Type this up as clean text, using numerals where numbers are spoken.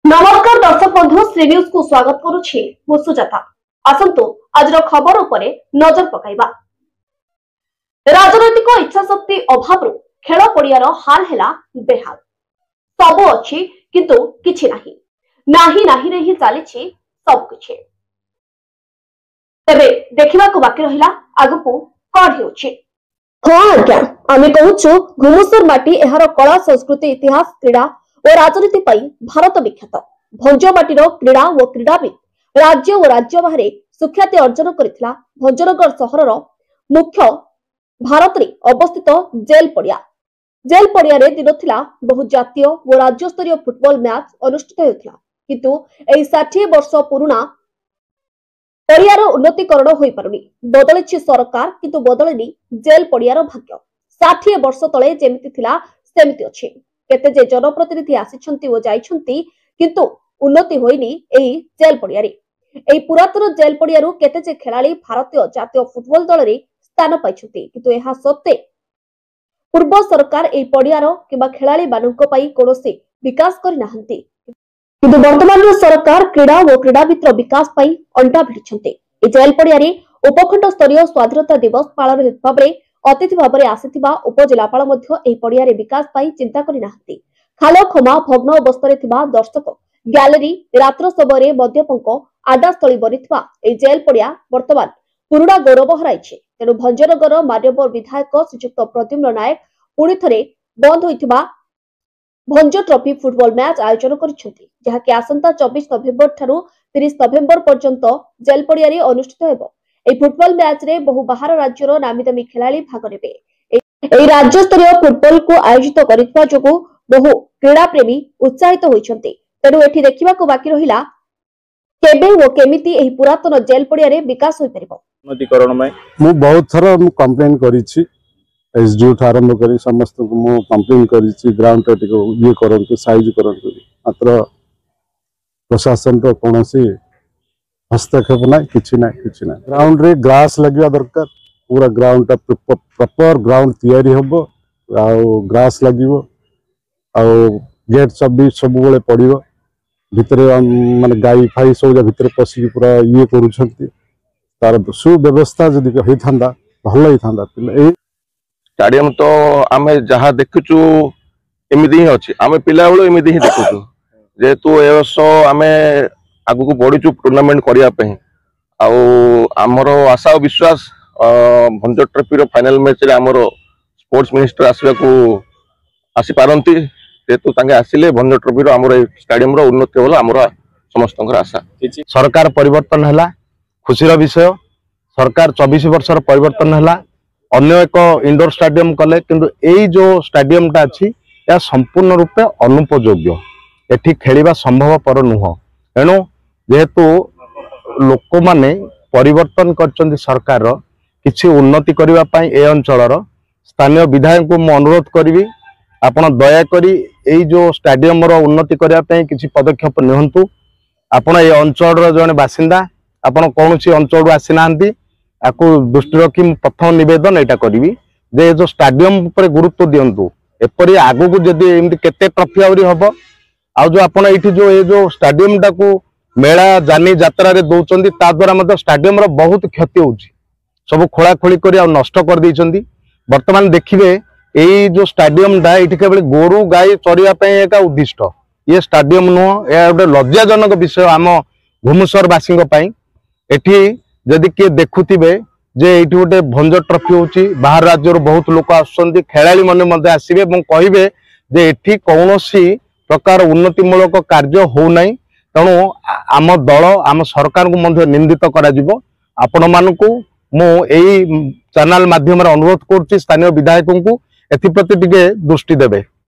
नमस्कार दर्शक बंधु श्री न्यूज को स्वागत करुछि मु सुजाता। आसंतु आज खबर उपरे नजर पकाइबा। राजनैतिक इच्छा शक्ति अभाव खेल पड़ियार हाल हेला बेहाल। सब अछि किंतु किछि नाही रे ही चलीछि सब किछि। तबे देखिबा को बाकी रहिला आगु कौन हेउछि। हाँ आज्ञा आमे कहूछु घुमुसर माटी एहार कला संस्कृति इतिहास क्रीड़ा और राजनीति भारत विख्यात। भंजमाटीर क्रीड़ा और क्रीड़ाविद राज्य और राज्य बाहर सुख्याति अर्जन करथिला। भंजनगर सहरर मुख्य भारत रे अवस्थित जेल पड़िया रे दिन थिला बहु जातीय और राज्य स्तरीय फुटबॉल मैच अनुष्ठित होथिला। किंतु एही 60 वर्ष पुराना पड़ियार उन्नतीकरण होई पारुनी। बदलिछि सरकार किंतु बदलिनी जेल पड़ियार भाग्य। 60 वर्ष तले जेमिति थिला सेमिति अछि। केते जे जनप्रतिनिधि आसिछंती ओ जाइछंती किंतु उन्नति होइनी एही जेल पड़ियारे। एही पुरातन जेल पड़ियारू केते जे खेलाड़ी भारतीय जातीय फुटबॉल दल रे स्थान पाइछंती किंतु एहा सत्ते पूर्व सरकार एही पड़ियार किबा खेलाड़ी माननक पई कोनोसी विकास करि नाहंती। किंतु वर्तमान सरकार क्रीड़ा और क्रीड़ाविद विकास पई अंटा भिड़िछंती। ए जेल पड़ियारे उपखंड स्तरीय स्वाधीनता दिवस पालन हेतु भाबरे अतिथि भाव आसिथिबा उपजिलापाल मध्य एही पड़ियारे विकास पाई चिंता करि नाहंती। खाल खमा भग्न अवस्था थिबा दर्शक गैलरी रात्र सबरे मद्यपंक आडास्थली बनिथिबा एही जेल पड़िया वर्तमान पुरुणा गौरव हराइछि। तेणु भंजनगर मान्यवर विधायक श्रीयुक्त प्रद्युम्न नायक पुणी थरे बंद होइथिबा भंज ट्रॉफी फुटबॉल मैच आयोजन करिसेंती, जहाकि आसंता 24 नवेम्बर ठारू 30 नवेम्बर पर्यंत जेल पड़ियारे अनुष्ठित हेबो। एही फुटबॉल मैच रे बहु बाहर राज्यर नामीदामी खेलाड़ी भाग नेबे। एही राज्य स्तरीय फुटबॉल को आयोजित करितबा जोगु बहु क्रीड़ा प्रेमी उत्साहित होइछंती। तेणु एठी देखिबा को बाकी रहिला केबे ओ केमिति एही पुरातन जेल पड़िया रे विकास होई परिबो। उन्नतीकरण में मु बहुत थरा कंप्लेन करिछि। एसडीओ आरंभ करी समस्त को मु कंप्लेन करिछि। ग्राउंड टिको ये करंतु साइज करंतु मात्र प्रशासन तो कोनोसी हस्तक्षेप ना किछि ना ग्राउंड रे ग्रास लगिया दरकार। पूरा ग्राउंड प्रॉपर ग्राउंड तैयारी होबो आ ग्रास लागिवो आ गेट सब भी सब बेले पड़िवो। भितरे माने गाई फाई सब भितरे पसी पूरा ये करूछंती। तार सुव्यवस्था जदि होई थांदा भल होई थांदा। ए स्टेडियम तो आमे जहा देखुचु एमिदी ही अछि। आमे पिला बेलो एमिदी ही देखुचु जेतु ए वर्ष आमे आगु को बढ़ीचु टूर्नामेंट करिया पे आमर आशा और विश्वास भंज ट्रॉफी फाइनल मैच रे आमर स्पोर्ट्स मिनिस्टर आसवा को आसी पारंती जेतु तांगे आसिले भंज ट्रॉफी आमर स्टेडियम रो उन्नति होला आमर समस्त आशा। सरकार परिवर्तन हैला खुशीर विषय। सरकार 24 वर्ष परिवर्तन हैला अन्य एक इंडोर स्टेडियम कले किंतु एई जो स्टेडियम टा अछि या संपूर्ण रूपे अनुपयोग्य। एठी खेलिबा संभवपर नुह। एणु जेहेतु लोक माने परिवर्तन कर सरकार किसी उन्नति करबा पई ए अंचलर स्थानीय विधायक को मु अनुरोध करी आपण दया करी एई जो स्टेडियम रो उन्नति करबा पई किसी पदक्षेप निहंतु। आपण ए अंचल रो जने बासिंदा आपण कोनोसी अंचल आसी नांती आकु दृष्टि रखी प्रथम निवेदन एटा करी जे जो स्टेडियम पर गुरुत्व दियंतु। एपरि आगु को जदी एमति केते ट्रॉफी आउरी हबो आ जो आपण एठी जो ए जो स्टेडियम टा को मेला जानी यात्रा रे दौचंदी ता द्वारा मतलब स्टेडियम रो बहुत क्षति होउची। सब खोला खोली करी आ नष्ट कर दैचंदी। वर्तमान देखिबे एई जो स्टेडियम टा एठी केवल गोरु गाई चरिया पई एका उद्दिष्ट ये स्टेडियम नो ए गोटे लज्जाजनक विषय आम घुमुसर वासी पई। एठी जदि के देखुथिबे जे एठी गोटे भंज ट्रॉफी होउची बाहर राज्य रो बहुत लोक आसुचंदी खेलाड़ी माने मध्ये आसीबे एवं कहिबे जे एठी कोनोसी प्रकार उन्नतिमूलक कार्य हो नाही। तेणु आम दल आम सरकार को मध्य निंदित करा जिवो। आपण मानकु मु एई चैनल माध्यम रे अनुरोध करछि स्थानीय विधायकों को एथि प्रति टिके दृष्टि देबे।